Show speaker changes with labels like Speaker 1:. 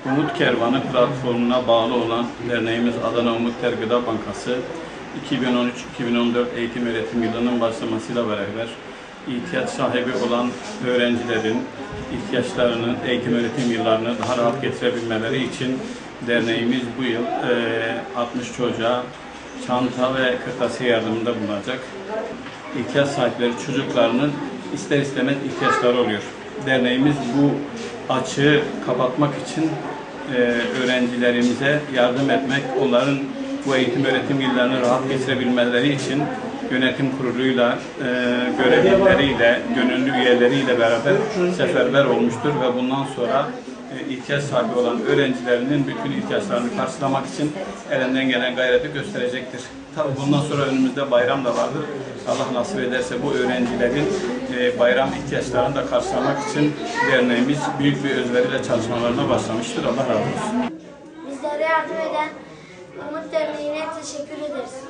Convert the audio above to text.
Speaker 1: Umut Kervanı platformuna bağlı olan derneğimiz Adana Umut Gıda Bankası 2013-2014 eğitim öğretim yılının başlamasıyla beraber ihtiyaç sahibi olan öğrencilerin ihtiyaçlarını, eğitim öğretim yıllarını daha rahat getirebilmeleri için derneğimiz bu yıl 60 çocuğa çanta ve kırtasiye yardımında bulunacak. İhtiyaç sahipleri çocuklarının ister istemez ihtiyaçları oluyor. Derneğimiz bu açığı kapatmak için öğrencilerimize yardım etmek, onların bu eğitim öğretim yıllarını rahat geçirebilmeleri için yönetim kuruluyla, görevlileriyle, gönüllü üyeleriyle beraber seferber olmuştur ve bundan sonra ihtiyaç sahibi olan öğrencilerinin bütün ihtiyaçlarını karşılamak için elinden gelen gayreti gösterecektir. Tabii bundan sonra önümüzde bayram da vardır. Allah nasip ederse bu öğrencilerin bayram ihtiyaçlarını da karşılamak için derneğimiz büyük bir özveriyle çalışmalarına başlamıştır. Allah razı olsun.
Speaker 2: Bizlere yardım eden Umut Derneği'ne teşekkür ederiz.